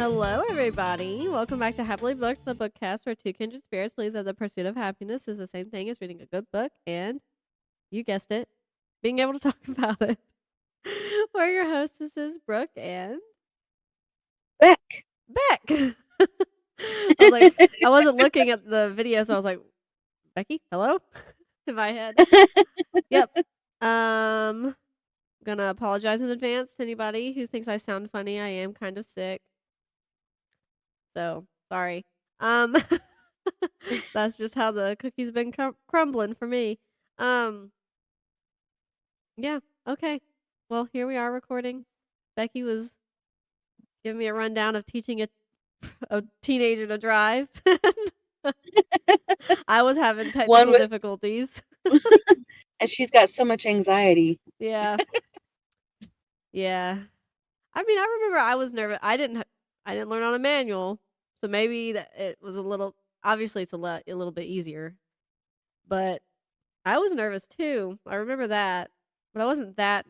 Hello, everybody. Welcome back to Happily Booked, the bookcast where two kindred spirits believe that the pursuit of happiness is the same thing as reading a good book and, you guessed it, being able to talk about it. We're your hostesses, Brooke and Beck. I was like, I wasn't looking at the video, so I was like, Becky, hello? In my head. Yep. Gonna apologize in advance to anybody who thinks I sound funny. I am kind of sick. So, sorry. That's just how the cookie's been crumbling for me. Yeah, okay. Well, here we are recording. Becky was giving me a rundown of teaching a teenager to drive. I was having technical difficulties. And she's got so much anxiety. Yeah. Yeah. I mean, I remember I was nervous. I didn't learn on a manual, so maybe it was a little. Obviously, it's a little bit easier, but I was nervous too. I remember that, but I wasn't I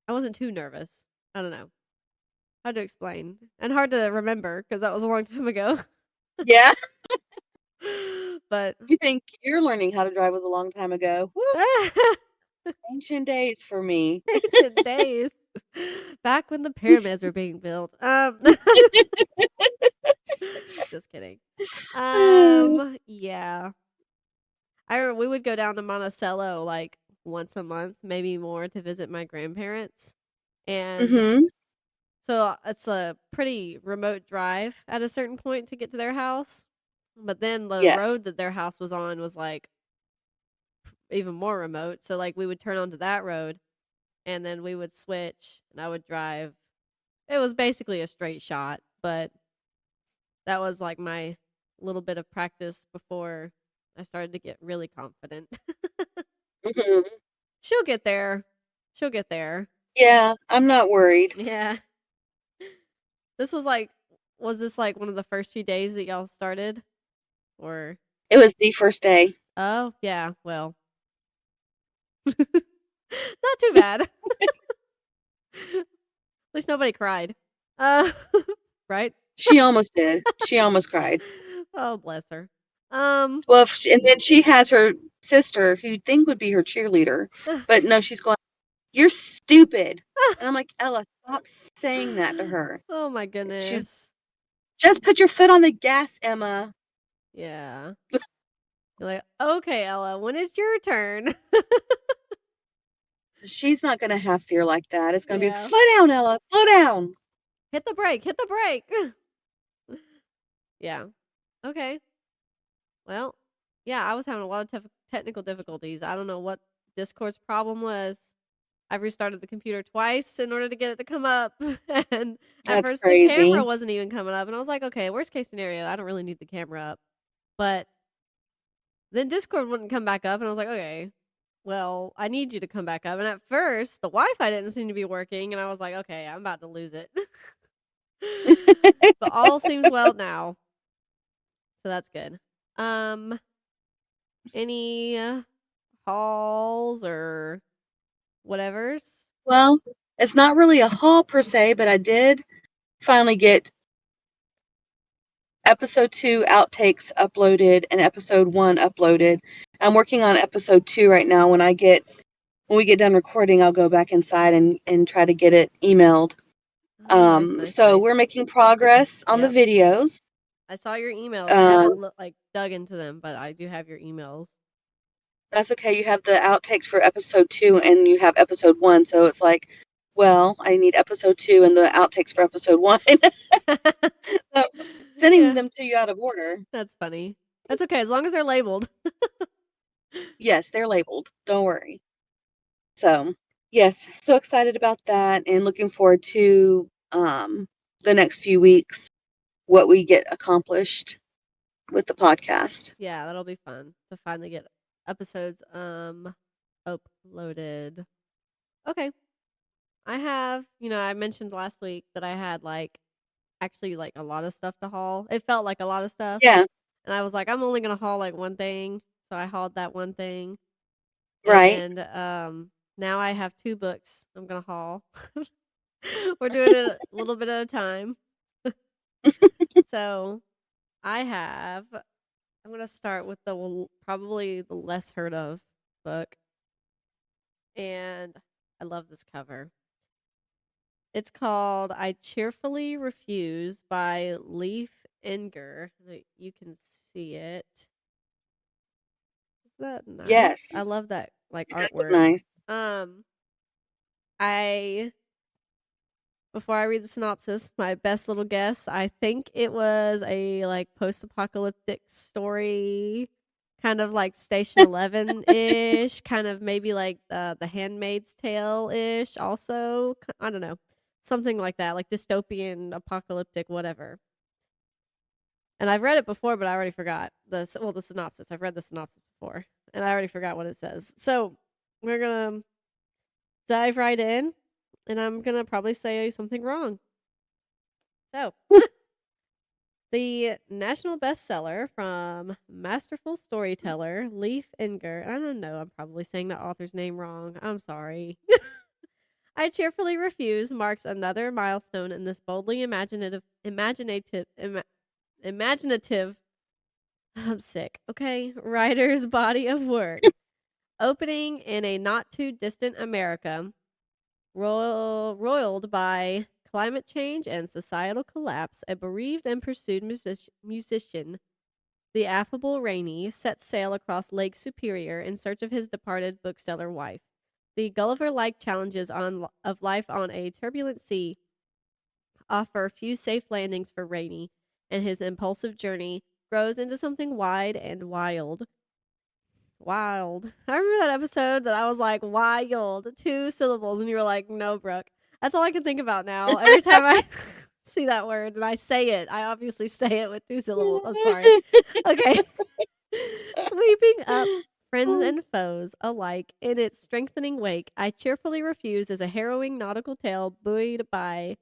wasn't too nervous. I don't know. Hard to explain and hard to remember because that was a long time ago. Yeah. But you think your learning how to drive was a long time ago? Ancient days for me. Ancient days. Back when the pyramids were being built. Just kidding. Yeah. I remember we would go down to Monticello like once a month, maybe more, to visit my grandparents. And so it's a pretty remote drive at a certain point to get to their house. But then the road that their house was on was like even more remote. So like we would turn onto that road and then we would switch and I would drive. It was basically a straight shot, but that was like my little bit of practice before I started to get really confident. She'll get there. Yeah, I'm not worried. Yeah. Was this like one of the first few days that y'all started? Or it was the first day. Oh, yeah, well. Not too bad. At least nobody cried. Right? She almost did. She almost cried. Oh, bless her. Well, and then she has her sister who you'd think would be her cheerleader, but no, she's going, "You're stupid," and I'm like, Ella, stop saying that to her. Oh my goodness. Just put your foot on the gas, Emma. Yeah. You're like, okay, Ella, when is your turn? She's not going to have fear like that. It's going to be, slow down, Ella, slow down. Hit the brake. Yeah. Okay. Well, yeah, I was having a lot of technical difficulties. I don't know what Discord's problem was. I've restarted the computer twice in order to get it to come up. And at first the camera wasn't even coming up. And I was like, okay, worst case scenario, I don't really need the camera up. But then Discord wouldn't come back up. And I was like, okay, well, I need you to come back up. And at first, the Wi-Fi didn't seem to be working. And I was like, okay, I'm about to lose it. But all seems well now. So that's good. Any hauls or whatevers? Well, it's not really a haul per se, but I did finally get episode 2 outtakes uploaded and episode 1 uploaded. I'm working on episode 2 right now. When we get done recording, I'll go back inside and try to get it emailed. Nice. We're making progress on the videos. I saw your emails. I haven't dug into them, but I do have your emails. That's okay. You have the outtakes for episode 2 and you have episode 1. So it's like, well, I need episode 2 and the outtakes for episode 1. So, sending them to you out of order. That's funny. That's okay, as long as they're labeled. Yes, they're labeled. Don't worry. So, yes, so excited about that and looking forward to the next few weeks, what we get accomplished with the podcast. Yeah, that'll be fun to finally get episodes uploaded. Okay. I have, I mentioned last week that I had actually a lot of stuff to haul. It felt like a lot of stuff. Yeah. And I was like, I'm only going to haul one thing. So I hauled that one thing. Right. And now I have 2 books I'm going to haul. We're doing it a little bit at a time. So I'm going to start with probably the less heard of book. And I love this cover. It's called I Cheerfully Refuse by Leif Enger. You can see it. Is that nice? Yes. I love that It artwork. does look nice. Before I read the synopsis, my best little guess, I think it was a post-apocalyptic story, kind of like Station 11-ish, kind of maybe like the Handmaid's Tale-ish also. I don't know. Something like that, like dystopian, apocalyptic, whatever. And I've read it before, but I already forgot the synopsis. I've read the synopsis before, and I already forgot what it says. So we're gonna dive right in, and I'm gonna probably say something wrong. So, the national bestseller from masterful storyteller Leif Enger. I don't know. I'm probably saying the author's name wrong. I'm sorry. I Cheerfully Refuse marks another milestone in this boldly imaginative. I'm sick. Okay, writer's body of work. Opening in a not too distant America, roiled by climate change and societal collapse, a bereaved and pursued musician, the affable Rainey, sets sail across Lake Superior in search of his departed bookseller wife. The Gulliver-like challenges of life on a turbulent sea offer few safe landings for Rainey, and his impulsive journey grows into something wide and wild. Wild. I remember that episode that I was like, wild, 2 syllables, and you were like, no, Brooke. That's all I can think about now. Every time I see that word and I say it, I obviously say it with 2 syllables. I'm sorry. Okay. Sweeping up friends and foes alike in its strengthening wake, I Cheerfully Refuse is a harrowing nautical tale buoyed by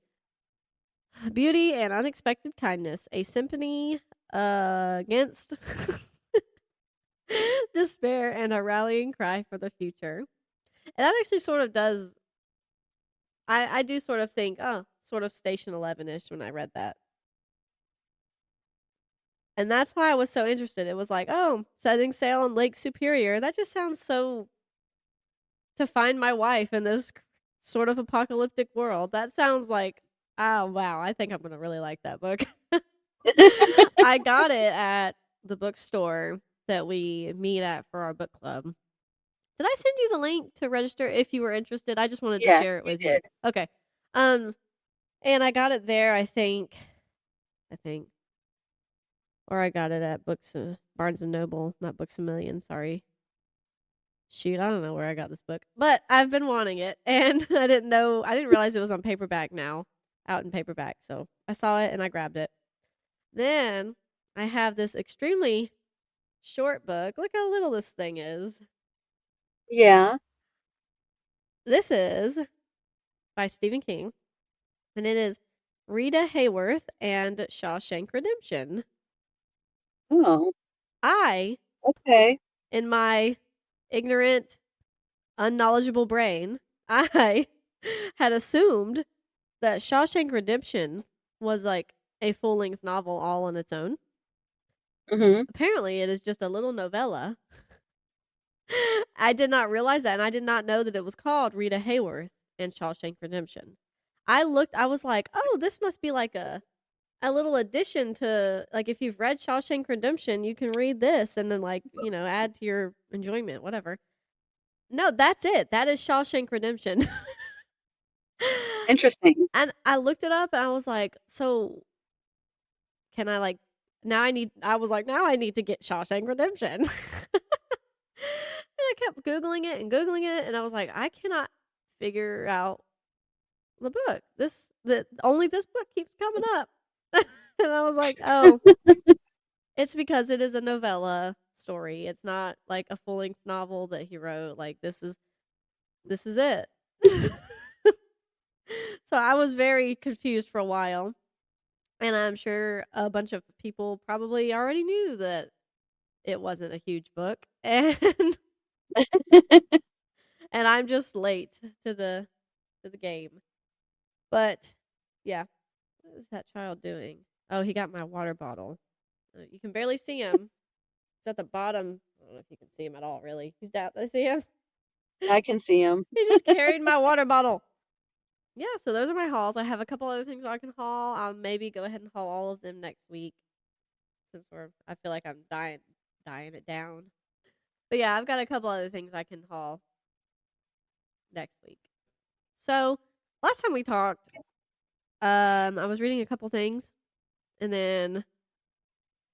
beauty and unexpected kindness, a symphony against despair and a rallying cry for the future. And that actually sort of does. I do sort of think, sort of Station 11-ish when I read that. And that's why I was so interested. It was like, setting sail on Lake Superior. That just sounds so to find my wife in this sort of apocalyptic world. That sounds like, oh, wow. I think I'm going to really like that book. I got it at the bookstore that we meet at for our book club. Did I send you the link to register if you were interested? I just wanted to share it with you. Okay. And I got it there, I think. Or I got it at Barnes & Noble, not Books A Million, sorry. Shoot, I don't know where I got this book. But I've been wanting it, and I didn't realize it was on paperback now, out in paperback. So I saw it, and I grabbed it. Then I have this extremely short book. Look how little this thing is. Yeah. This is by Stephen King, and it is Rita Hayworth and Shawshank Redemption. Oh. Okay. In my ignorant, unknowledgeable brain, I had assumed that Shawshank Redemption was like a full-length novel all on its own. Mm-hmm. Apparently, it is just a little novella. I did not realize that, and I did not know that it was called Rita Hayworth and Shawshank Redemption. I was like, oh, this must be like a little addition to, like, if you've read Shawshank Redemption, you can read this and then, like, add to your enjoyment, whatever. No, that's it. That is Shawshank Redemption. Interesting. And I looked it up and I was like, so can I now I need to get Shawshank Redemption. And I kept Googling it, and I was like, I cannot figure out the book. Only this book keeps coming up. And I was like, oh, it's because it is a novella story. It's not like a full-length novel that he wrote. Like, this is it. So I was very confused for a while. And I'm sure a bunch of people probably already knew that it wasn't a huge book. And and I'm just late to the game. But yeah, what is that child doing? Oh, he got my water bottle. You can barely see him. He's at the bottom. I don't know if you can see him at all, really. He's down. I see him. I can see him. He just carried my water bottle. Yeah, so those are my hauls. I have a couple other things I can haul. I'll maybe go ahead and haul all of them next week, since I feel like I'm dying it down. But yeah, I've got a couple other things I can haul next week. So last time we talked, I was reading a couple things, and then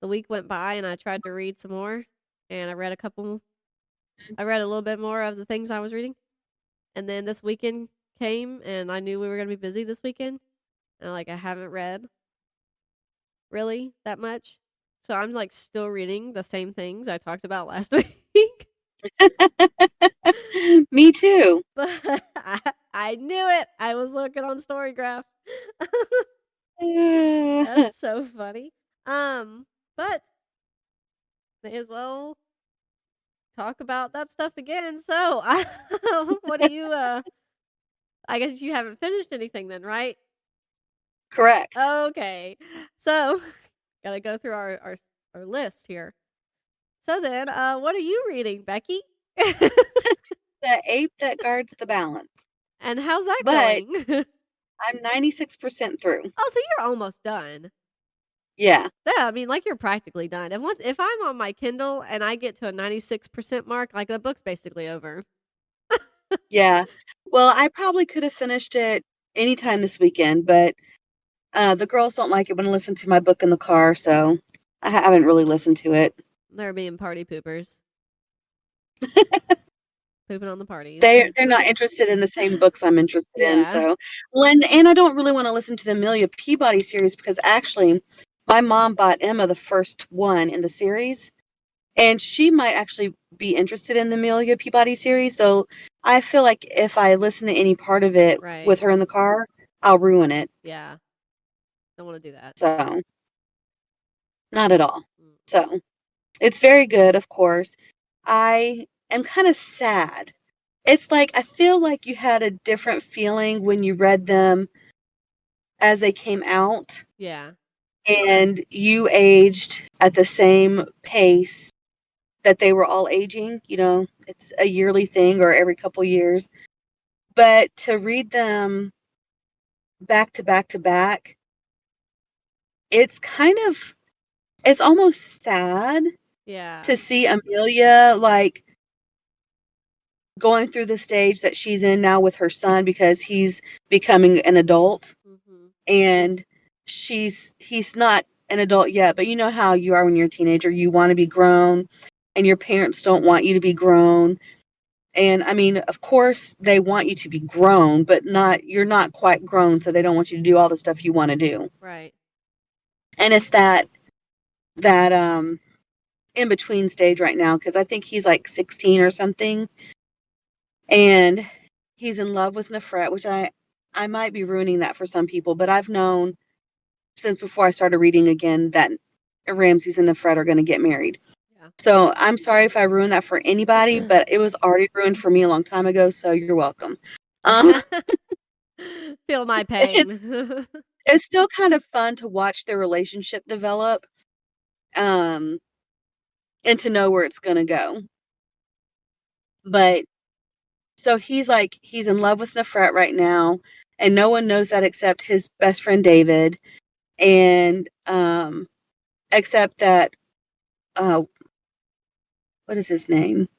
the week went by, and I tried to read some more, and I read a little bit more of the things I was reading, and then this weekend came, and I knew we were going to be busy this weekend, and I haven't read really that much, so I'm still reading the same things I talked about last week. Me too. But I knew it. I was looking on Storygraph. That's so funny. But may as well talk about that stuff again. So, what do you? I guess you haven't finished anything then, right? Correct. Okay. So, gotta go through our list here. So then, what are you reading, Becky? The Ape That Guards the Balance. And how's that going? I'm 96% through. Oh, so you're almost done. Yeah. Yeah, I mean, you're practically done. And if I'm on my Kindle and I get to a 96% mark, the book's basically over. Yeah. Well, I probably could have finished it anytime this weekend, but the girls don't like it when I listen to my book in the car, so I haven't really listened to it. They're being party poopers. Pooping on the parties. They're not interested in the same books I'm interested in. So, Lynn, and I don't really want to listen to the Amelia Peabody series because actually my mom bought Emma the first one in the series, and she might actually be interested in the Amelia Peabody series. So I feel like if I listen to any part of it with her in the car, I'll ruin it. Yeah. Don't want to do that. So, not at all. So, it's very good, of course. I am kind of sad. It's I feel like you had a different feeling when you read them as they came out. Yeah. And you aged at the same pace that they were all aging. It's a yearly thing or every couple years. But to read them back to back to back, it's almost sad. Yeah. To see Amelia going through the stage that she's in now with her son because he's becoming an adult. Mm-hmm. And he's not an adult yet, but you know how you are when you're a teenager. You want to be grown and your parents don't want you to be grown. And I mean, of course they want you to be grown, but you're not quite grown, so they don't want you to do all the stuff you want to do. Right. And it's that in between stage right now, because I think he's 16 or something. And he's in love with Nefret, which I might be ruining that for some people, but I've known since before I started reading again that Ramses and Nefret are going to get married. Yeah. So I'm sorry if I ruined that for anybody, but it was already ruined for me a long time ago, so you're welcome. Feel my pain. It's still kind of fun to watch their relationship develop, and to know where it's going to go. But so he's in love with Nefret right now, and no one knows that except his best friend David, and except that what is his name?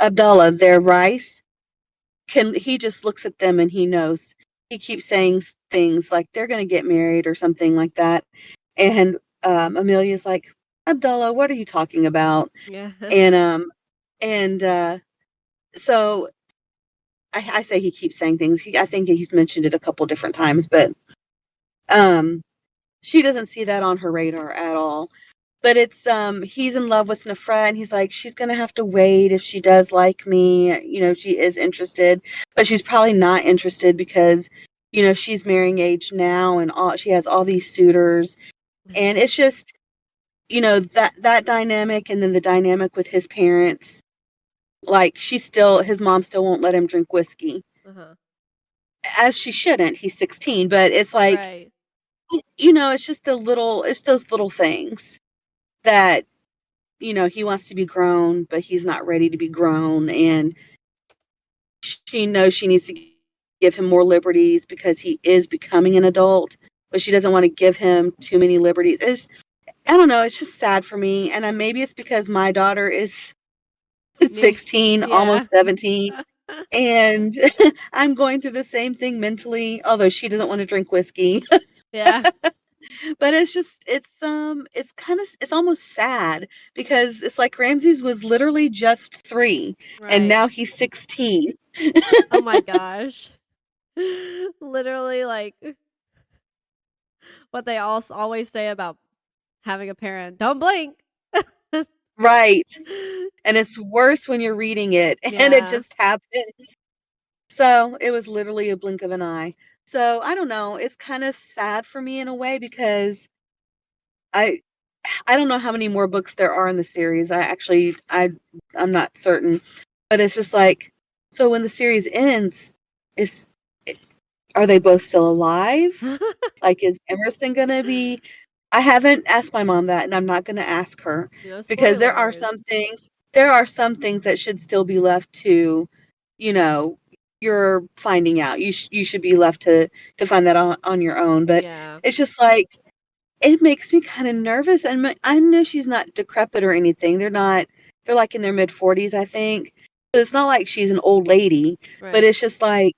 Abdullah, their Rice. He just looks at them and he knows. He keeps saying things like they're going to get married or something like that, and Amelia's like, Abdullah, what are you talking about? Yeah. And so. I say he keeps saying things. I think he's mentioned it a couple different times, but she doesn't see that on her radar at all. But it's he's in love with Nefret, and he's like, she's gonna have to wait if she does like me. She is interested, but she's probably not interested because she's marrying age now, and she has all these suitors, and it's just that dynamic, and then the dynamic with his parents. His mom still won't let him drink whiskey. Uh-huh. As she shouldn't. He's 16, but it's right. it's just it's those little things that, he wants to be grown, but he's not ready to be grown. And she knows she needs to give him more liberties because he is becoming an adult, but she doesn't want to give him too many liberties. I don't know. It's just sad for me. And maybe it's because my daughter is 16, almost 17. And I'm going through the same thing mentally, although she doesn't want to drink whiskey. Yeah. But it's almost sad because it's like Ramses was literally just 3, and now he's 16. Oh my gosh. Literally, like what they always say about having a parent. Don't blink. Right. And it's worse when you're reading it, and it just happens. So it was literally a blink of an eye. So I don't know. It's kind of sad for me in a way because I don't know how many more books there are in the series. I'm not certain, but it's just like, so when the series ends, are they both still alive? Like, is Emerson gonna be? I haven't asked my mom that, and I'm not gonna ask her because there are some things that should still be left to, you're finding out. You should be left to find that on your own. But it's just like, it makes me kind of nervous. And I know she's not decrepit or anything. They're like in their mid-40s, I think. So it's not like she's an old lady, but it's just like,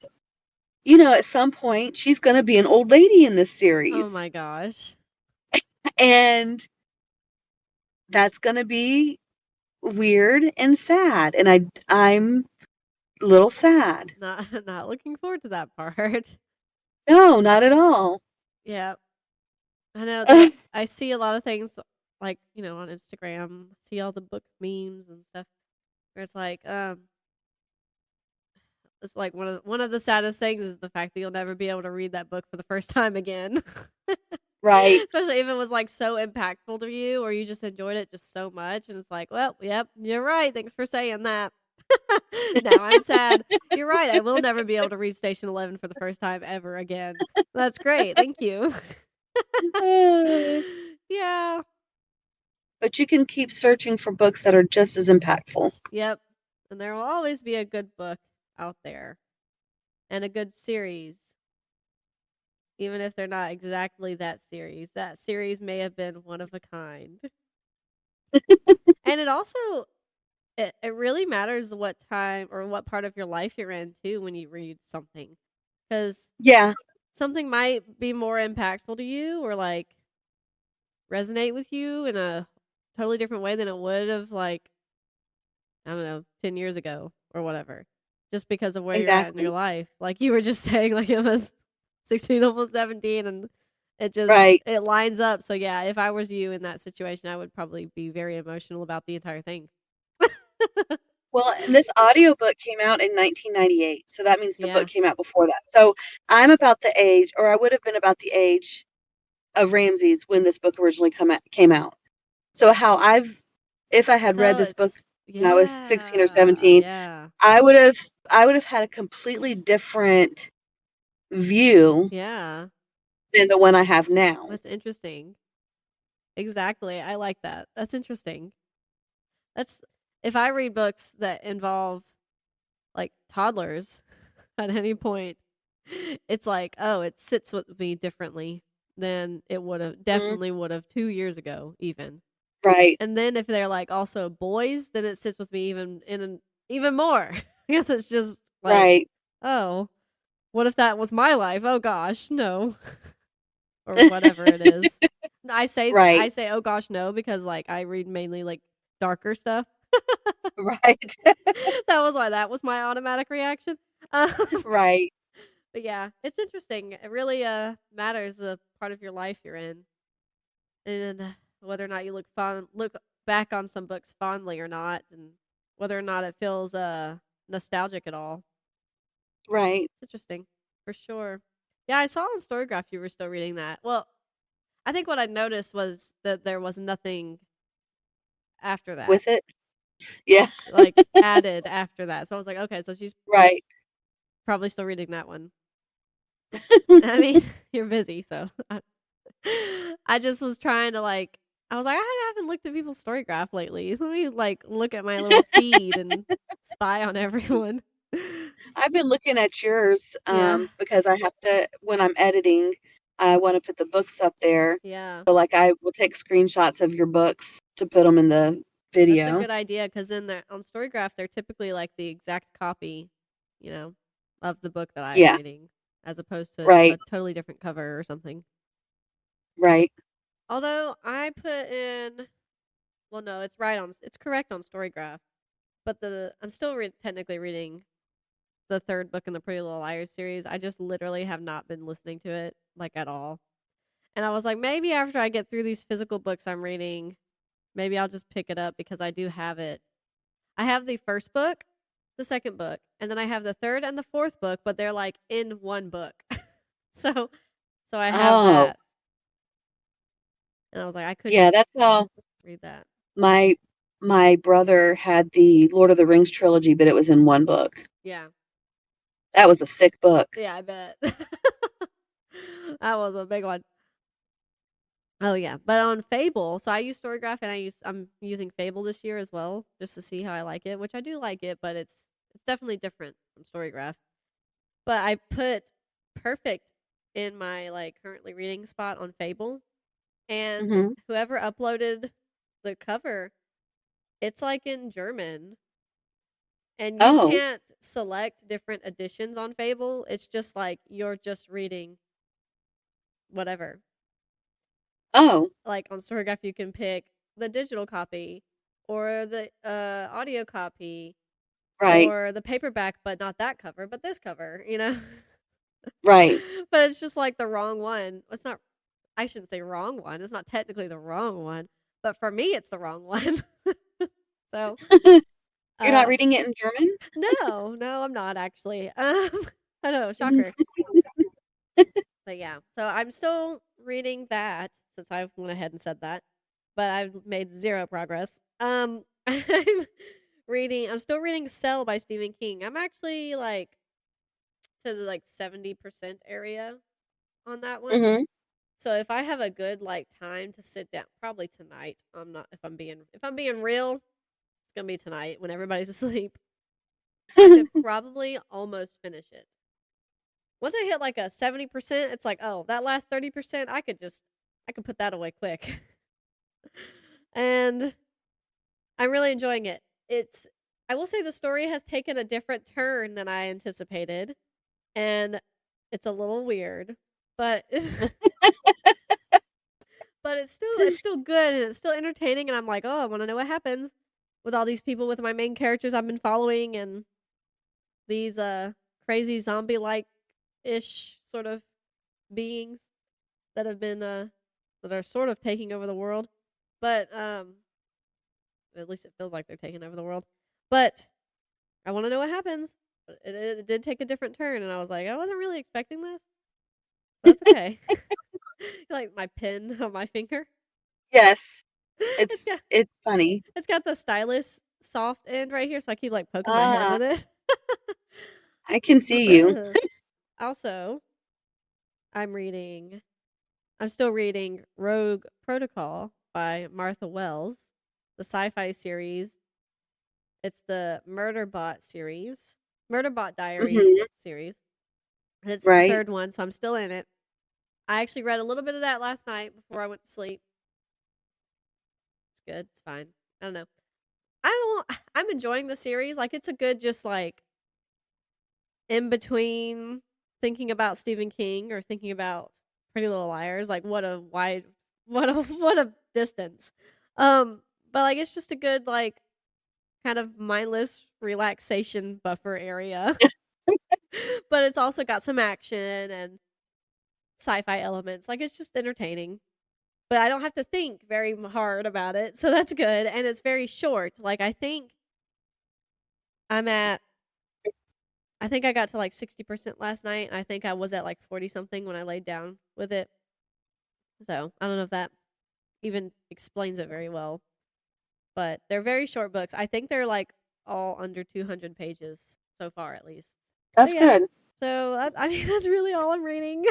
at some point she's going to be an old lady in this series. Oh my gosh. And that's going to be weird and sad. And I'm a little sad. Not looking forward to that part. No, not at all. Yeah. I know that I see a lot of things like, on Instagram, see all the book memes and stuff where it's like, it's like one of the saddest things is the fact that you'll never be able to read that book for the first time again. Right. Especially if it was like so impactful to you or you just enjoyed it just so much and it's like, well, yep, you're right. Thanks for saying that. Now I'm sad. You're right. I will never be able to read Station 11 for the first time ever again. That's great. Thank you. Yeah. But you can keep searching for books that are just as impactful. Yep. And there will always be a good book out there and a good series. Even if they're not exactly that series. That series may have been one of a kind. And it also, it really matters what time or what part of your life you're in, too, when you read something. Because something might be more impactful to you or, like, resonate with you in a totally different way than it would have, like, I don't know, 10 years ago or whatever. Just because of where you're at in your life. Like you were just saying, like it was 16, almost 17, and it just it lines up. So yeah, if I was you in that situation, I would probably be very emotional about the entire thing. Well, and this audiobook came out in 1998, so that means the book came out before that. So I'm about the age, or I would have been about the age of Ramses when this book originally came out. So if I had read this book when I was 16 or 17, I would have had a completely different view than the one I have now. That's interesting. Exactly. I like that. That's interesting. If I read books that involve like toddlers at any point, it's like, oh, it sits with me differently than it definitely would have 2 years ago even. Right. And then if they're like also boys, then it sits with me even more. I guess it's just like, oh, what if that was my life? Oh gosh, no. Or whatever it is. I say, oh gosh, no, because like I read mainly like darker stuff. Right. That was why that was my automatic reaction. Right. But yeah, it's interesting. It really matters the part of your life you're in. And whether or not you look back on some books fondly or not, and whether or not it feels nostalgic at all. Right. It's interesting, for sure. Yeah, I saw on Storygraph you were still reading that. Well, I think what I noticed was that there was nothing after that. With it? Yeah. Like, added after that. So I was like, okay, so she's probably still reading that one. I mean, you're busy, so. I just was trying to I was like, I haven't looked at people's Storygraph lately. Let me look at my little feed and spy on everyone. I've been looking at yours Yeah. because I have to, when I'm editing, I want to put the books up there. Yeah. So, like, I will take screenshots of your books to put them in the That's a video. good idea because then on Storygraph, they're typically like the exact copy, of the book that I'm Yeah, reading, as opposed to right, a totally different cover or something. right. Although I put in, well, no, it's correct on Storygraph, but I'm still technically reading the third book in the Pretty Little Liars series. I just literally have not been listening to it at all. And I was like, maybe after I get through these physical books I'm reading, maybe I'll just pick it up because I do have it. I have the first book, the second book, and then I have the third and the fourth book, but they're like in one book. so I have Oh, that. And I was like, I could yeah, just that's how read that. my my brother had the Lord of the Rings trilogy, but it was in one book. Yeah. That was a thick book. Yeah, I bet. That was a big one. Oh yeah, but on Fable, so I use Storygraph and I'm using Fable this year as well, just to see how I like it, which I do like it, but it's definitely different from Storygraph. But I put Perfect in my currently reading spot on Fable, and Hmm. whoever uploaded the cover, it's like in German, and you Oh, can't select different editions on Fable. It's just like you're just reading whatever. oh, Like on Storygraph, you can pick the digital copy or the audio copy right, or the paperback, but not that cover, but this cover. right. But it's just like the wrong one. It's not, I shouldn't say wrong one. It's not technically the wrong one, but for me, it's the wrong one. So, You're not uh, reading it in German? no, I'm not actually. I know, shocker. But yeah, so I'm still reading that since I went ahead and said that, but I've made zero progress. I'm still reading Cell by Stephen King. I'm actually to the 70% area on that one. Hmm. So if I have a good time to sit down, probably tonight. I'm not if I'm being real, it's gonna be tonight when everybody's asleep. I could probably almost finish it. Once I hit a 70%, it's like, oh, that last 30%, I could put that away quick. And I'm really enjoying it. I will say the story has taken a different turn than I anticipated, and it's a little weird, but but it's still good and it's still entertaining, and I'm like, oh, I want to know what happens with all these people with my main characters I've been following and these crazy zombie like ish sort of beings that have been that are sort of taking over the world. But at least it feels like they're taking over the world. But I want to know what happens. It did take a different turn, and I was like, I wasn't really expecting this. But that's okay. Like my pin on my finger. Yes, It's got it's funny. it's got the stylus soft end right here, so I keep poking my head Ah, with it. I can see you. Also, I'm still reading Rogue Protocol by Martha Wells, the sci-fi series. It's the Murderbot Diaries Hmm. series. It's the Right. third one, so I'm still in it. I actually read a little bit of that last night before I went to sleep. It's good. It's fine. I don't know. I'm enjoying the series. It's a good just in between thinking about Stephen King or thinking about Pretty Little Liars. What a distance. But it's just a good kind of mindless relaxation buffer area. But it's also got some action and sci-fi elements. It's just entertaining. But I don't have to think very hard about it, so that's good. And it's very short. I think I'm at I think I got to 60% last night, and I think I was at 40 something when I laid down with it. So I don't know if that even explains it very well. But they're very short books. I think they're all under 200 pages so far, at least. But That's yeah. good. So I mean, that's really all I'm reading.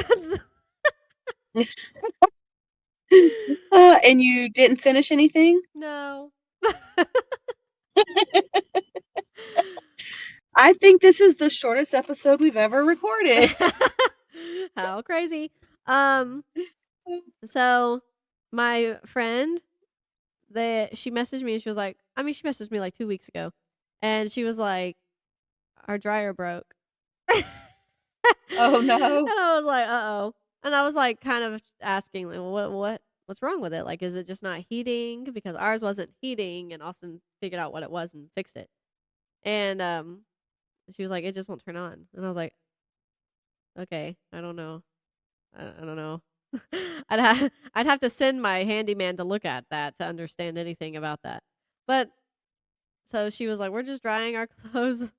And you didn't finish anything? No. I think this is the shortest episode we've ever recorded. How crazy. So my friend, she messaged me and she was like, she messaged me like 2 weeks ago, and she was like, our dryer broke. Oh no. And I was like, uh-oh. And I was like kind of asking, like, what's wrong with it? Like, is it just not heating? Because ours wasn't heating, and Austin figured out what it was and fixed it. And she was like, it just won't turn on. And I was like, okay, I don't know. I don't know. I'd have to send my handyman to look at that to understand anything about that. But so she was like, we're just drying our clothes.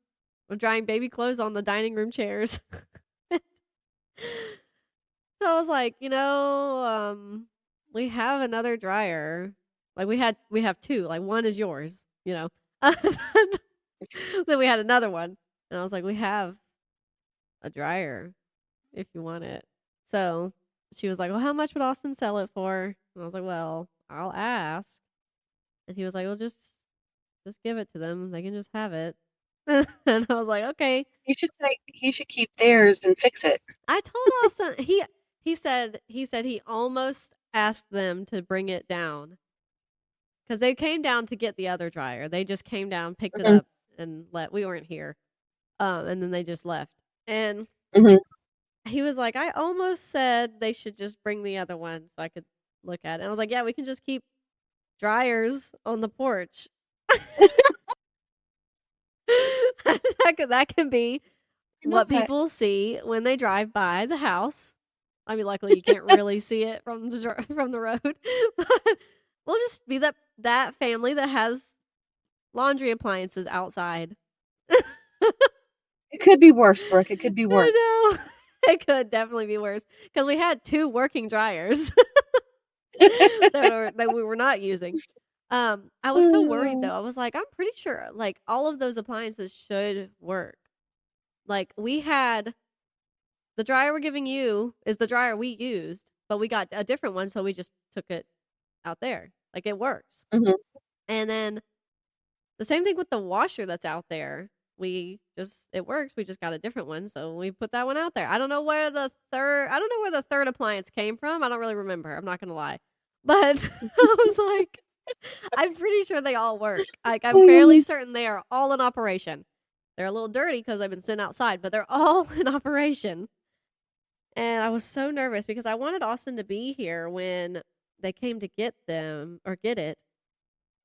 We're drying baby clothes on the dining room chairs. So I was like, we have another dryer. Like we have two. Like one is yours, Then we had another one. And I was like, we have a dryer if you want it. So she was like, well, how much would Austin sell it for? And I was like, well, I'll ask. And he was like, well, just give it to them. They can just have it. And I was like, okay. He should keep theirs and fix it. I told Austin he said he almost asked them to bring it down because they came down to get the other dryer. They just came down, picked it up, and left. We weren't here, and then they just left. And he was like, I almost said they should just bring the other one so I could look at it. And I was like, yeah, we can just keep dryers on the porch. That can be what people see when they drive by the house. I mean, luckily you can't really see it from the road, but we'll just be that family that has laundry appliances outside. It could be worse, Brooke. It could be worse. I know. It could definitely be worse because we had 2 working dryers that we were not using. I was so worried though. I was like, I'm pretty sure like all of those appliances should work. Like we had the dryer we're giving you is the dryer we used, but we got a different one, so we just took it out there. Like it works. And then the same thing with the washer that's out there. It works. We just got a different one, so we put that one out there. I don't know where the third appliance came from. I don't really remember. I'm not gonna lie, but I was like, I'm pretty sure they all work. Like I'm fairly certain they are all in operation. They're a little dirty because they've been sitting outside, but they're all in operation. And I was so nervous because I wanted Austin to be here when they came to get it.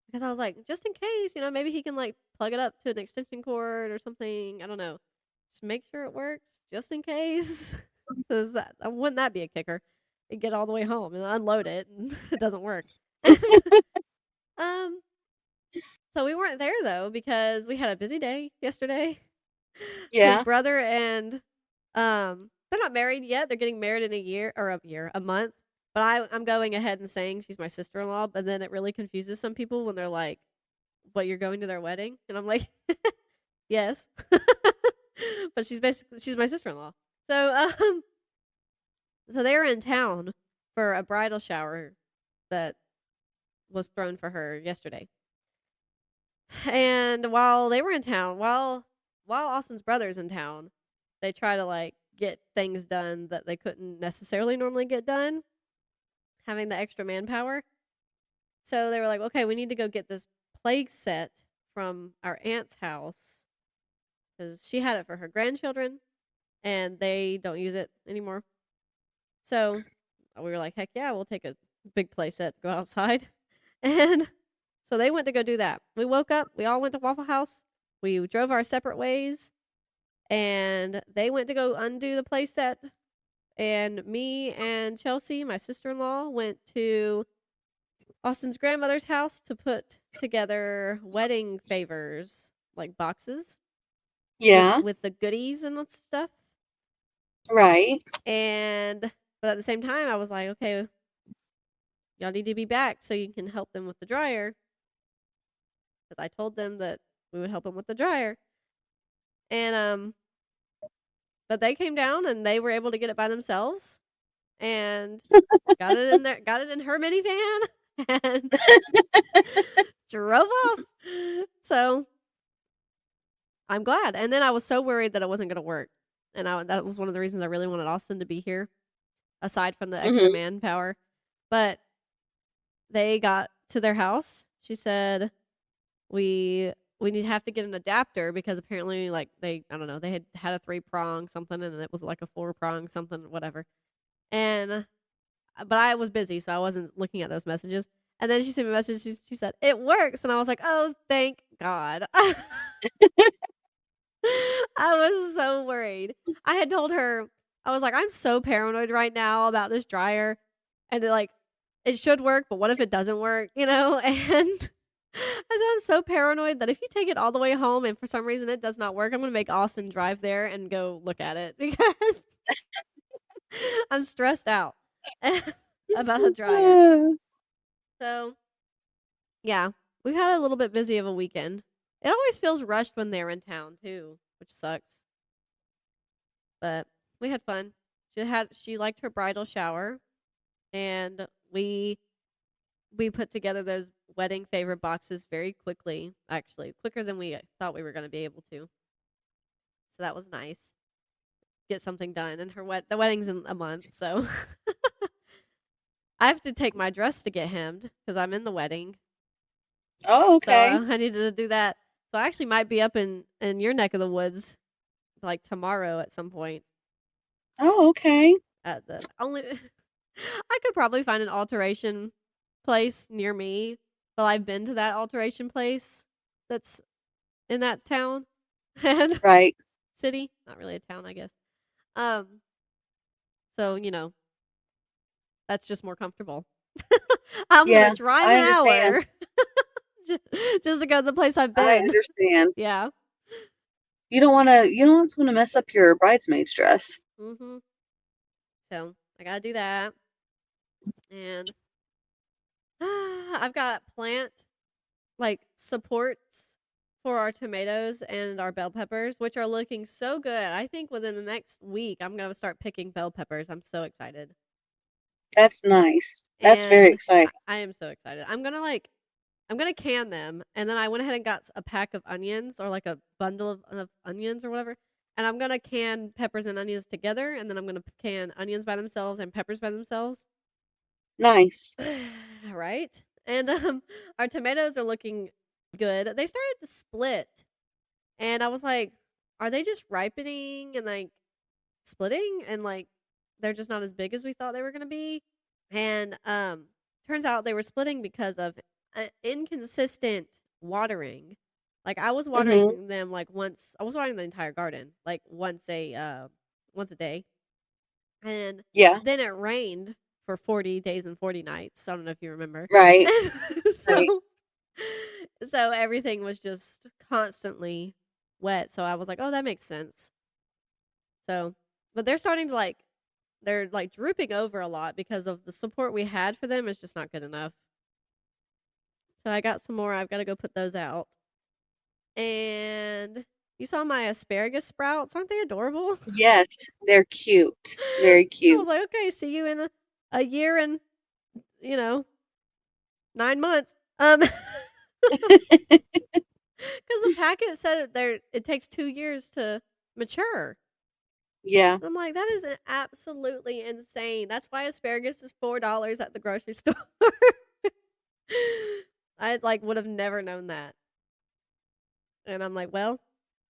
Because I was like, just in case, maybe he can like plug it up to an extension cord or something. I don't know. Just make sure it works just in case. Because wouldn't that be a kicker? You get all the way home and unload it and it doesn't work. So we weren't there though because we had a busy day yesterday. Yeah. His brother and they're not married yet. They're getting married in a month. But I'm going ahead and saying she's my sister-in-law, but then it really confuses some people when they're like, "What, you're going to their wedding?" And I'm like, "Yes." But she's my sister-in-law. So so they were in town for a bridal shower that was thrown for her yesterday. And while they were in town, while Austin's brother's in town, they try to like get things done that they couldn't necessarily normally get done, having the extra manpower. So they were like, okay, we need to go get this play set from our aunt's house because she had it for her grandchildren and they don't use it anymore. So we were like, heck yeah, we'll take a big play set, go outside. And so they went to go do that. We woke up, we all went to Waffle House. We drove our separate ways and they went to go undo the play set. And me and Chelsea, my sister-in-law, went to Austin's grandmother's house to put together wedding favors, like boxes. Yeah. With the goodies and stuff. Right. But at the same time, I was like, okay, y'all need to be back so you can help them with the dryer. Because I told them that we would help them with the dryer. And, but they came down and they were able to get it by themselves. and got it in there, got it in her minivan, and drove off. So I'm glad. And then I was so worried that it wasn't going to work, and that was one of the reasons I really wanted Austin to be here, aside from the extra manpower. But they got to their house. She said, we have to get an adapter because apparently, like, I don't know, they had a 3-prong something and it was like a 4-prong something, whatever. But I was busy, so I wasn't looking at those messages. And then she sent me a message. She said, it works. And I was like, oh, thank God. I was so worried. I had told her, I was like, I'm so paranoid right now about this dryer. And it should work, but what if it doesn't work, And I said, I'm so paranoid that if you take it all the way home and for some reason it does not work, I'm going to make Austin drive there and go look at it because I'm stressed out about a dryer. So, yeah, we've had a little bit busy of a weekend. It always feels rushed when they're in town too, which sucks. But we had fun. She liked her bridal shower, and we put together those wedding favor boxes very quickly, actually, quicker than we thought we were going to be able to. So that was nice. Get something done. And the wedding's in a month, so I have to take my dress to get hemmed because I'm in the wedding. Oh, okay. So I needed to do that. So I actually might be up in your neck of the woods, like tomorrow at some point. Oh, okay. I could probably find an alteration place near me. Well, I've been to that alteration place that's in that town and right city. Not really a town, I guess. So that's just more comfortable. I'm gonna drive an hour just to go to the place I've been. I understand. Yeah. You don't want to mess up your bridesmaid's dress. Mm-hmm. So I gotta do that, and I've got plant supports for our tomatoes and our bell peppers, which are looking so good. I think within the next week, I'm going to start picking bell peppers. I'm so excited. That's nice. That's very exciting. I am so excited. I'm going to can them. And then I went ahead and got a pack of onions or like a bundle of onions or whatever. And I'm going to can peppers and onions together. And then I'm going to can onions by themselves and peppers by themselves. Nice. Right? And our tomatoes are looking good. They started to split. And I was like, are they just ripening and splitting? And they're just not as big as we thought they were going to be. And turns out they were splitting because of inconsistent watering. I was watering them once. I was watering the entire garden once a day. And then it rained for 40 days and 40 nights. I don't know if you remember. Right. So everything was just constantly wet. So I was like, oh, that makes sense. So, but they're starting to they're drooping over a lot because of the support we had for them is just not good enough. So I got some more. I've got to go put those out. And you saw my asparagus sprouts. Aren't they adorable? Yes, they're cute. Very cute. I was like, okay, see you in a year and 9 months. Because the packet said it takes 2 years to mature. Yeah. I'm like, that is absolutely insane. That's why asparagus is $4 at the grocery store. I would have never known that. And I'm like, well,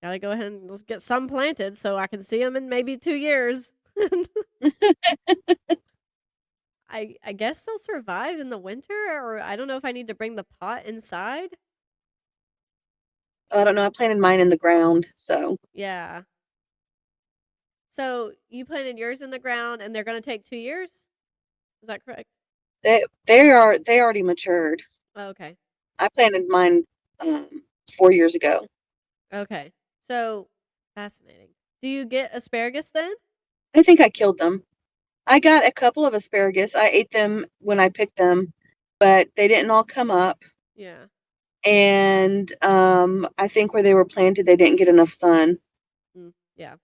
gotta go ahead and just get some planted so I can see them in maybe 2 years. I guess they'll survive in the winter, or I don't know if I need to bring the pot inside. I don't know. I planted mine in the ground, so. Yeah. So you planted yours in the ground, and they're going to take 2 years? Is that correct? They already matured. Oh, okay. I planted mine 4 years ago. Okay. So, fascinating. Do you get asparagus then? I think I killed them. I got a couple of asparagus. I ate them when I picked them, but they didn't all come up. Yeah. And I think where they were planted, they didn't get enough sun. Yeah.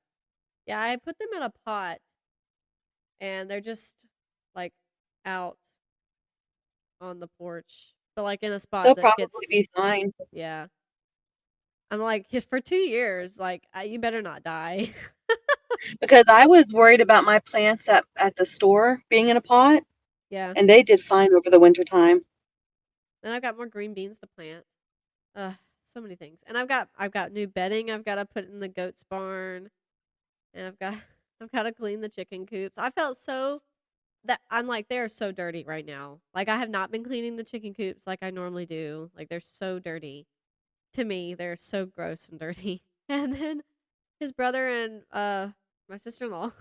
Yeah, I put them in a pot, and they're just like out on the porch, but like in a spot They'll that probably gets, be fine. yeah. I'm like, if for 2 years, like, you better not die. Because I was worried about my plants at the store being in a pot, Yeah. and they did fine over the winter time. Then I've got more green beans to plant. So many things. And I've got new bedding I've got to put in the goat's barn. And I've got to clean the chicken coops. I felt so that I'm like, they're so dirty right now. Like, I have not been cleaning the chicken coops like I normally do. Like, they're so dirty. To me, they're so gross and dirty. And then his brother and my sister-in-law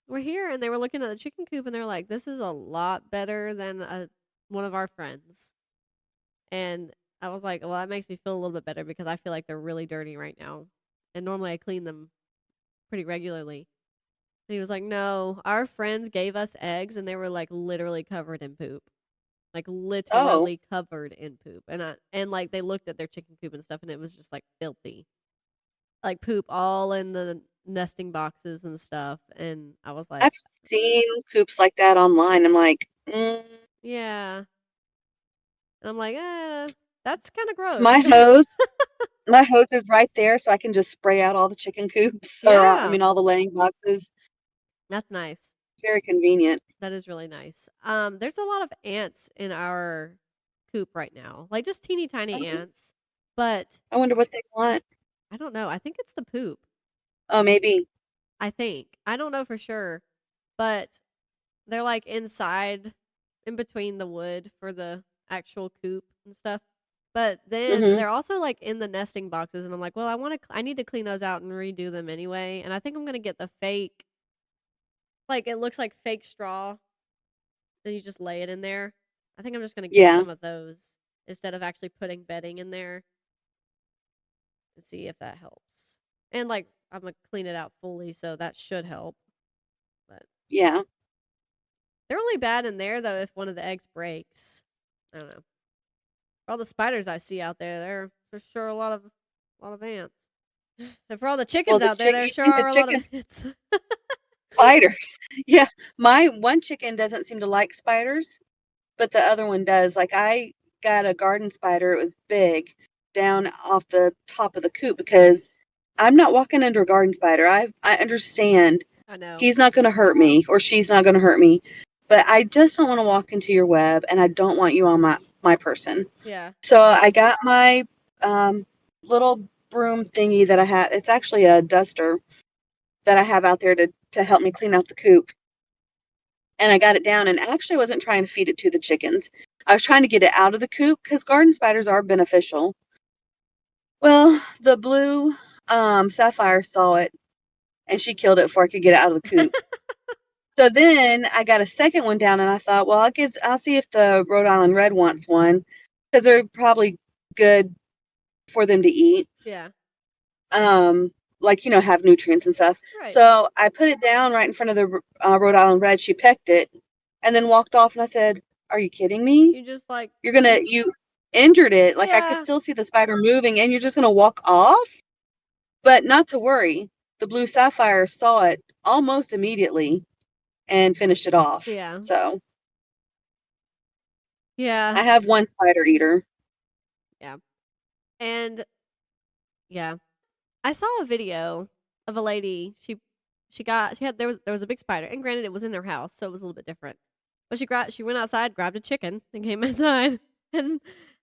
were here, and they were looking at the chicken coop, and they're like, this is a lot better than one of our friends. And I was like, well, that makes me feel a little bit better because I feel like they're really dirty right now. And normally I clean them pretty regularly. And he was like, no, our friends gave us eggs and they were like literally covered in poop. Like literally covered in poop. And like they looked at their chicken coop and stuff and it was just like filthy. Like poop all in the nesting boxes and stuff. And I was like, I've seen coops like that online. I'm like, yeah. And I'm like, that's kind of gross. my hose is right there, so I can just spray out all the chicken coops, or Yeah. all the laying boxes. That's nice. Very convenient. That is really nice. There's a lot of ants in our coop right now, like just teeny tiny ants. But I wonder what they want. I don't know. I think it's the poop. Oh, maybe. I think. I don't know for sure, but they're like inside, in between the wood for the actual coop and stuff. But then they're also like in the nesting boxes, and I'm like, well, I need to clean those out and redo them anyway. And I think I'm gonna get the fake, like it looks like fake straw. Then you just lay it in there. I think I'm just gonna get some of those instead of actually putting bedding in there and see if that helps. And like I'm gonna clean it out fully, so that should help. But yeah, they're only bad in there though if one of the eggs breaks. I don't know. For all the spiders I see out there, there for sure a lot of ants. And for all the chickens out there, there sure are a lot of ants. Spiders. Yeah, my one chicken doesn't seem to like spiders, but the other one does. Like I got a garden spider. It was big down off the top of the coop because I'm not walking under a garden spider. I understand. I know. He's not going to hurt me or she's not going to hurt me, but I just don't want to walk into your web and I don't want you on my person. Yeah. So I got my little broom thingy that I have. It's actually a duster that I have out there to help me clean out the coop. And I got it down and actually wasn't trying to feed it to the chickens. I was trying to get it out of the coop because garden spiders are beneficial. Well, the blue sapphire saw it and she killed it before I could get it out of the coop. So then I got a second one down and I thought, well, I'll see if the Rhode Island red wants one because they're probably good for them to eat. Yeah. Like, have nutrients and stuff. Right. So I put it down right in front of the Rhode Island red. She pecked it and then walked off and I said, are you kidding me? You just like, you injured it. Like I could still see the spider moving and you're just going to walk off? But not to worry. The blue sapphire saw it almost immediately and finished it off. Yeah. So. Yeah. I have one spider eater. Yeah. And yeah. I saw a video of a lady. There was a big spider, and granted it was in their house, so it was a little bit different. But she went outside, grabbed a chicken, and came inside and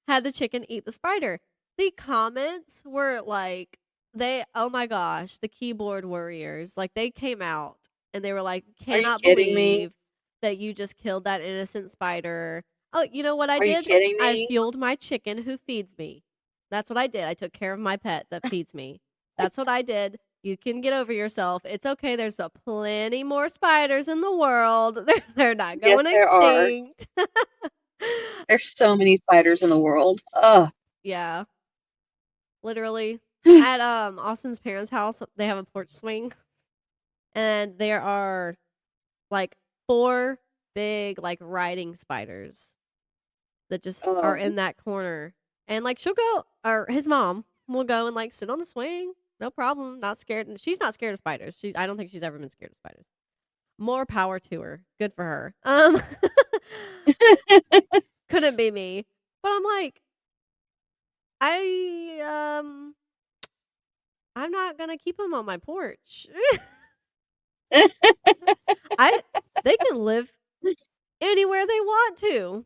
had the chicken eat the spider. The comments were like, oh my gosh, the keyboard warriors, like they came out and they were like, cannot believe that you just killed that innocent spider. Oh, you know what I did? Are you kidding me? I fueled my chicken who feeds me. That's what I did. I took care of my pet that feeds me. That's what I did. You can get over yourself. It's okay. There's plenty more spiders in the world. They're not going extinct. There's so many spiders in the world. Ugh. Yeah. Literally. At Austin's parents' house, they have a porch swing. And there are like 4 big like riding spiders that just are in that corner. And like she'll go, or his mom will go and like sit on the swing. No problem. Not scared. And she's not scared of spiders. I don't think she's ever been scared of spiders. more power to her. Good for her. Couldn't be me. But I'm like, I'm not gonna keep them on my porch. They can live anywhere they want to.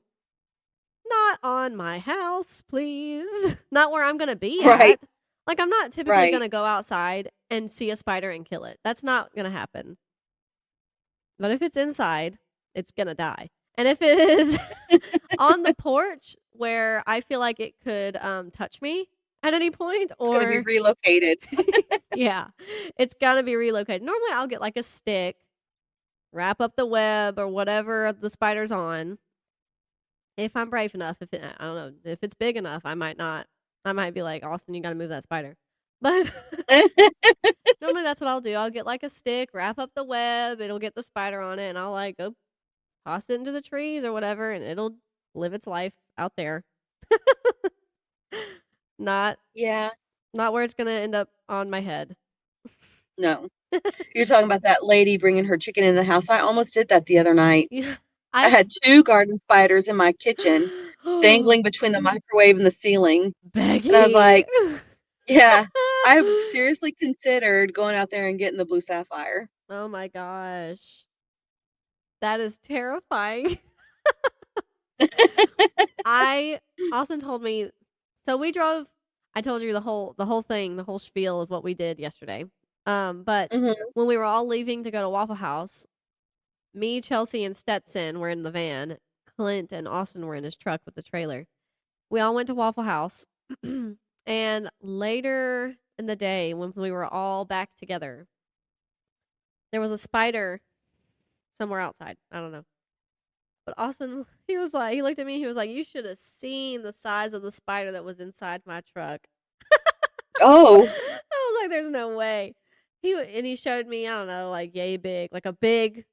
Not on my house, please. Not where I'm gonna be Right. at. Like, I'm not typically gonna go outside and see a spider and kill it. That's not gonna happen. But if it's inside, it's gonna die. And if it is on the porch where I feel like it could touch me at any point, or it's gonna be relocated. yeah, it's gotta be relocated. Normally, I'll get like a stick, wrap up the web or whatever the spider's on. If I'm brave enough, I don't know, if it's big enough, I might not. I might be like, Austin, you gotta move that spider. But normally that's what I'll do. I'll get like a stick, wrap up the web, it'll get the spider on it, and I'll like go toss it into the trees or whatever, and it'll live its life out there. Not where it's gonna end up on my head. No. You're talking about that lady bringing her chicken in the house. I almost did that the other night. Yeah, I had 2 garden spiders in my kitchen dangling between the microwave and the ceiling. Becky. And I was like, yeah, I've seriously considered going out there and getting the blue sapphire. Oh my gosh. That is terrifying. Austin told me, so we drove, I told you the whole thing, the whole spiel of what we did yesterday. But when we were all leaving to go to Waffle House, me, Chelsea, and Stetson were in the van. Clint and Austin were in his truck with the trailer. We all went to Waffle House. And later in the day, when we were all back together, there was a spider somewhere outside. I don't know. But Austin, he looked at me, he was like, you should have seen the size of the spider that was inside my truck. Oh. I was like, there's no way. He showed me, I don't know, like yay big, like a big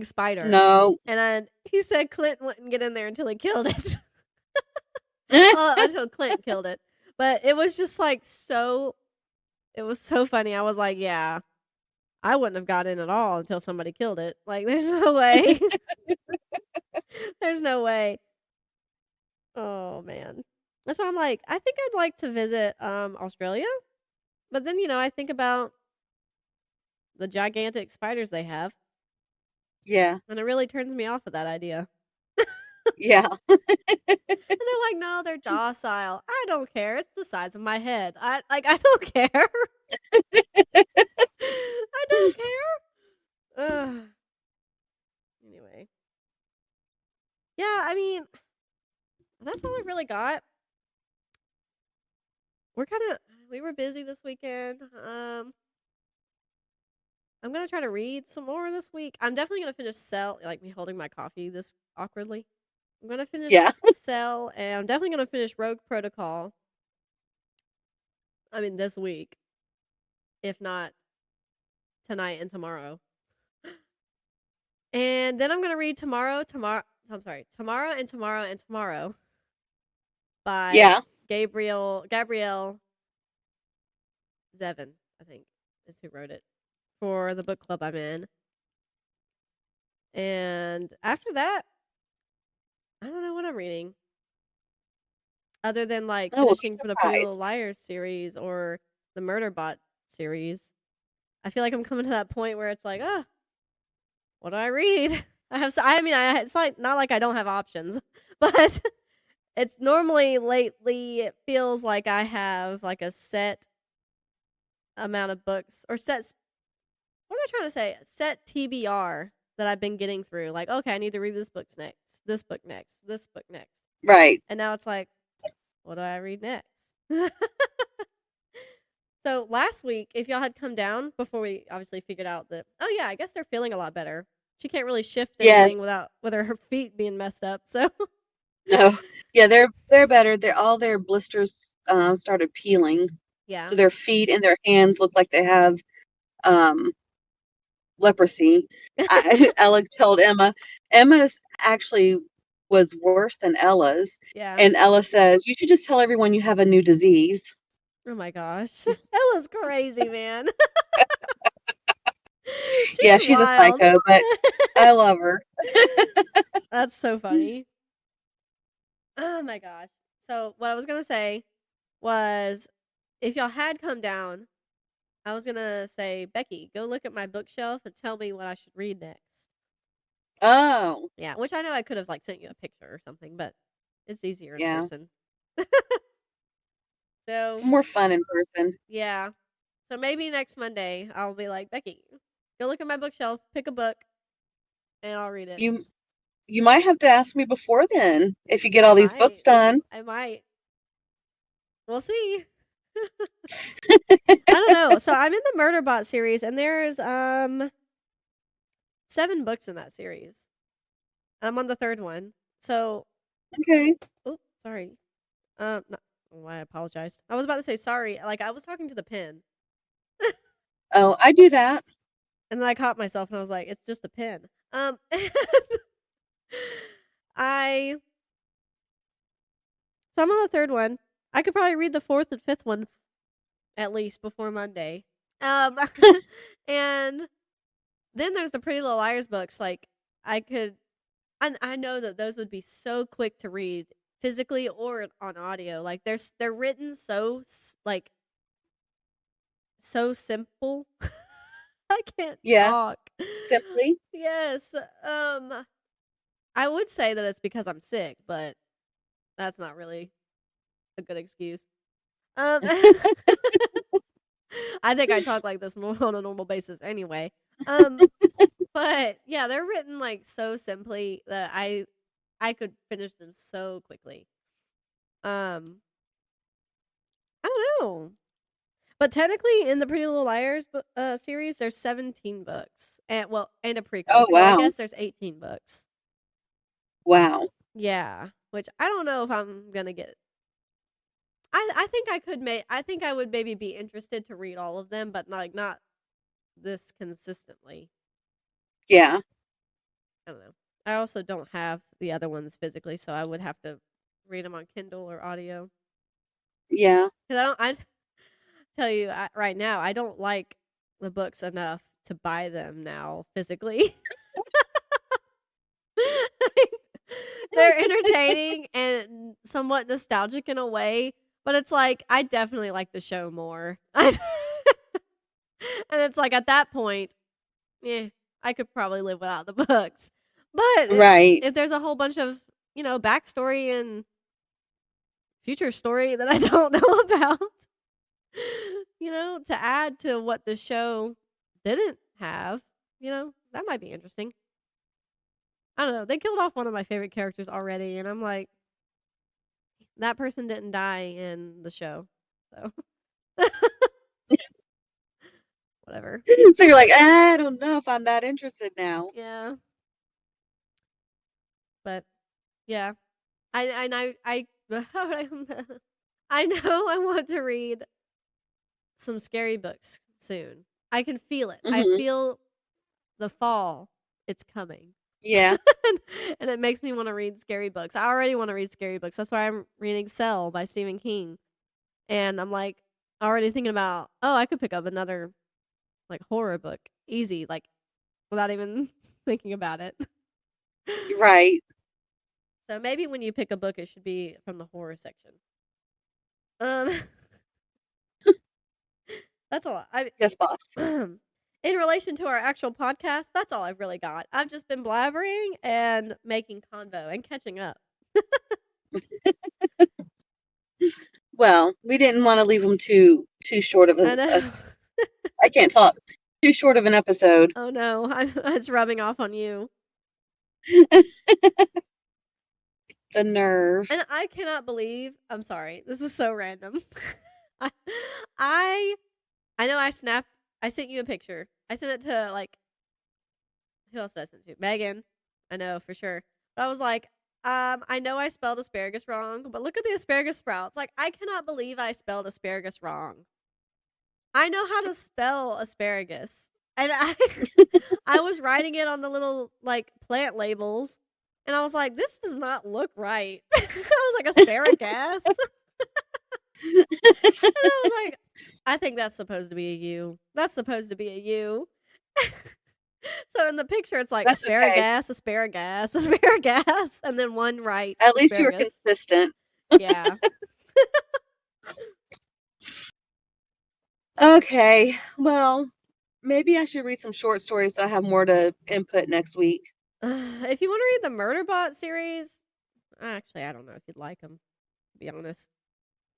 spider. No. And he said Clint wouldn't get in there until he killed it. Until Clint killed it. But it was just like it was so funny. I was like, yeah, I wouldn't have got in at all until somebody killed it. Like, there's no way. There's no way. Oh, man. That's why I'm like, I think I'd like to visit Australia. But then, I think about the gigantic spiders they have. Yeah. And it really turns me off of that idea. Yeah. And they're like, no, they're docile. I don't care. It's the size of my head. I don't care. I don't care. Ugh. Anyway. Yeah, I mean, that's all I really got. We were busy this weekend. I'm going to try to read some more this week. I'm definitely going to finish Cell, like me holding my coffee this awkwardly. I'm going to finish Cell, and I'm definitely going to finish Rogue Protocol. I mean, this week. If not tonight and tomorrow. And then I'm going to read Tomorrow and Tomorrow by Gabrielle Zevin, I think, is who wrote it, for the book club I'm in. And after that, I don't know what I'm reading. Other than like finishing for the Pretty Little Liars series or the Murderbot series. I feel like I'm coming to that point where it's like, what do I read? It's like not like I don't have options, but it's normally lately it feels like I have like a set amount of books or what am I trying to say? Set TBR that I've been getting through. Like, okay, I need to read this book next, this book next, this book next. Right. And now it's like, what do I read next? So last week, if y'all had come down before we obviously figured out that, oh yeah, I guess they're feeling a lot better. She can't really shift anything with her feet being messed up. So no, yeah, they're better. All their blisters started peeling. Yeah. So their feet and their hands look like they have leprosy. Ella told Emma's actually was worse than Ella's. Yeah. And Ella says, you should just tell everyone you have a new disease. Oh my gosh. Ella's crazy, man. Yeah, She's she's a wild. psycho, but I love her. That's so funny. Oh my gosh. So what I was gonna say was, if y'all had come down, I was gonna say, Becky, go look at my bookshelf and tell me what I should read next. Oh. Yeah, which I know I could have like sent you a picture or something, but it's easier in Yeah. person. So More fun in person. yeah. So maybe next Monday I'll be like, Becky, go look at my bookshelf, pick a book, and I'll read it. You might have to ask me before then if you get I all these might. books done. I might. We'll see. I don't know. So I'm in the Murderbot series, and there's 7 books in that series. I'm on the 3rd one. So Okay. oh, sorry. No, oh, I apologize. I was about to say sorry. Like I was talking to the pen. Oh, I do that. And then I caught myself and I was like, it's just a pen. I So I'm on the 3rd one. I could probably read the 4th and 5th one at least before Monday. And then there's the Pretty Little Liars books. Like I know that those would be so quick to read physically or on audio. Like they're written so like so simple. I can't talk. Simply. Yes. I would say that it's because I'm sick, but that's not really a good excuse. I think I talk like this on a normal basis anyway. But yeah, they're written like so simply that I could finish them so quickly. I don't know. But technically, in the Pretty Little Liars series, there's 17 books, and a prequel. Oh, so I wow. guess there's 18 books. Wow. Yeah, which I don't know if I'm gonna get. I think I could I think I would maybe be interested to read all of them, but not this consistently. Yeah. I don't know. I also don't have the other ones physically, so I would have to read them on Kindle or audio. Yeah. Because I tell you right now, I don't like the books enough to buy them now physically. They're entertaining and somewhat nostalgic in a way, but it's like I definitely like the show more. And it's like at that point, I could probably live without the books. But if there's a whole bunch of, backstory and future story that I don't know about, to add to what the show didn't have, that might be interesting. I don't know. They killed off one of my favorite characters already, and I'm like, that person didn't die in the show. So, whatever. So you're like, I don't know if I'm that interested now. Yeah. But, yeah. I know I want to read some scary books soon. I can feel it. I feel the fall. It's coming. Yeah. And it makes me want to read scary books. I already want to read scary books. That's why I'm reading Cell by Stephen King. And I'm like already thinking about, I could pick up another like horror book easy, like without even thinking about it. Right. So maybe when you pick a book, it should be from the horror section. That's all. Yes, boss. In relation to our actual podcast, that's all I've really got. I've just been blabbering and making convo and catching up. Well, we didn't want to leave them too short of I can't talk. Too short of an episode. Oh no, it's rubbing off on you. The nerve. And I cannot believe. I'm sorry. This is so random. I know I snapped. I sent you a picture. I sent it to who else did I send it to? Megan. I know for sure. But I was like, I know I spelled asparagus wrong, but look at the asparagus sprouts. Like, I cannot believe I spelled asparagus wrong. I know how to spell asparagus. And I was writing it on the little plant labels, and I was like, this does not look right. I was like, asparagus. And I was like, I think that's supposed to be a U. That's supposed to be a U. So in the picture, it's like That's okay. asparagus, and then one right. At least you were asparagus. consistent. Yeah. Okay. Well, maybe I should read some short stories so I have more to input next week. If you want to read the Murderbot series, actually, I don't know if you'd like them, to be honest.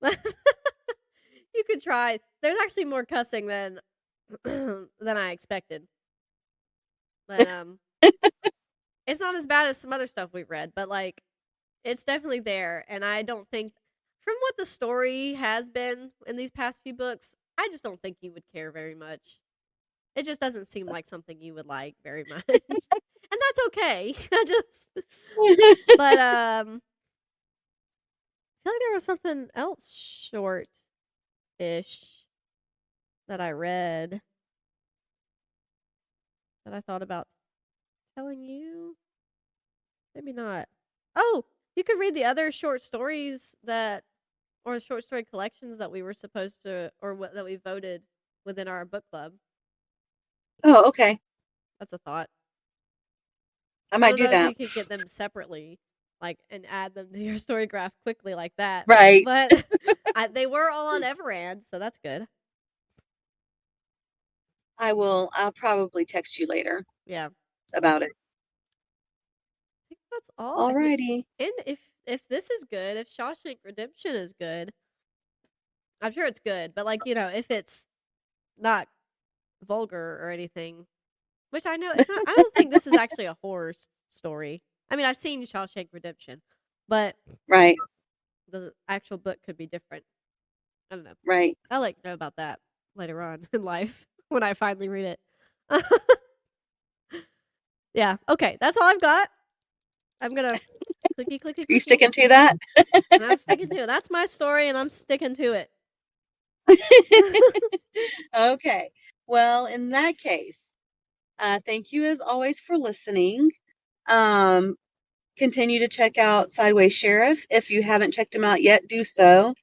You could try. There's actually more cussing than I expected. But it's not as bad as some other stuff we've read, but like it's definitely there, and I don't think from what the story has been in these past few books, I just don't think you would care very much. It just doesn't seem like something you would like very much. And that's okay. But I feel like there was something else short-ish that I read that I thought about telling you. Maybe not. Oh, you could read the other short stories or short story collections that we were supposed to, or that we voted within our book club. Oh, okay. That's a thought. I might do don't know that. if you could get them separately, like, and add them to your Storygraph quickly like that. Right. But they were all on Everand, so that's good. I'll probably text you later. Yeah. About it. I think that's all. Alrighty. And if this is good, if Shawshank Redemption is good, I'm sure it's good. But like, if it's not vulgar or anything, which I know it's not. I don't think this is actually a horror story. I mean, I've seen Shawshank Redemption, but right, the actual book could be different. I don't know. Right. I'll know about that later on in life when I finally read it. Yeah. Okay. That's all I've got. I'm gonna clicky. You sticking to that? I'm sticking to it. That's my story, and I'm sticking to it. Okay. Well, in that case, thank you as always for listening. Continue to check out Sideways Sheriff. If you haven't checked him out yet, do so.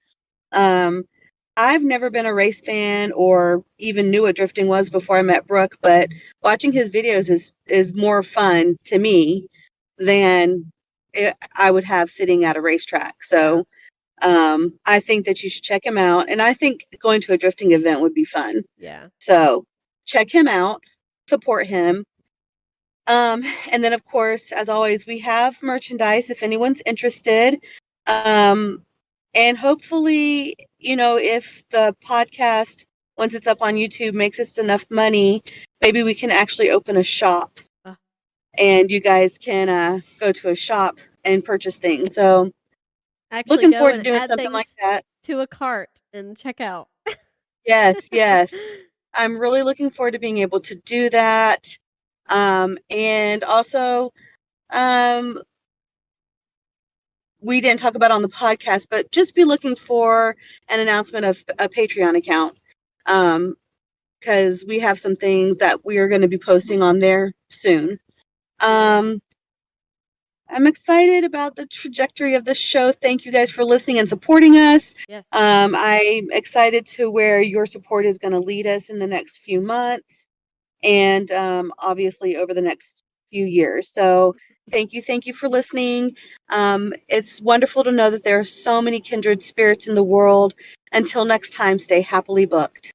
I've never been a race fan or even knew what drifting was before I met Brooke, but watching his videos is more fun to me than I would have sitting at a racetrack. So I think that you should check him out. And I think going to a drifting event would be fun. Yeah. So check him out, support him. And then, of course, as always, we have merchandise if anyone's interested. And hopefully, if the podcast, once it's up on YouTube, makes us enough money, maybe we can actually open a shop. And you guys can go to a shop and purchase things. So, actually looking forward to doing something like that. To a cart and check out. Yes. I'm really looking forward to being able to do that. And also, we didn't talk about on the podcast, but just be looking for an announcement of a Patreon account. Because we have some things that we are going to be posting on there soon. I'm excited about the trajectory of this show. Thank you guys for listening and supporting us. Yes. I'm excited to where your support is going to lead us in the next few months and obviously over the next few years. So thank you for listening. It's wonderful to know that there are so many kindred spirits in the world. Until next time, stay happily booked.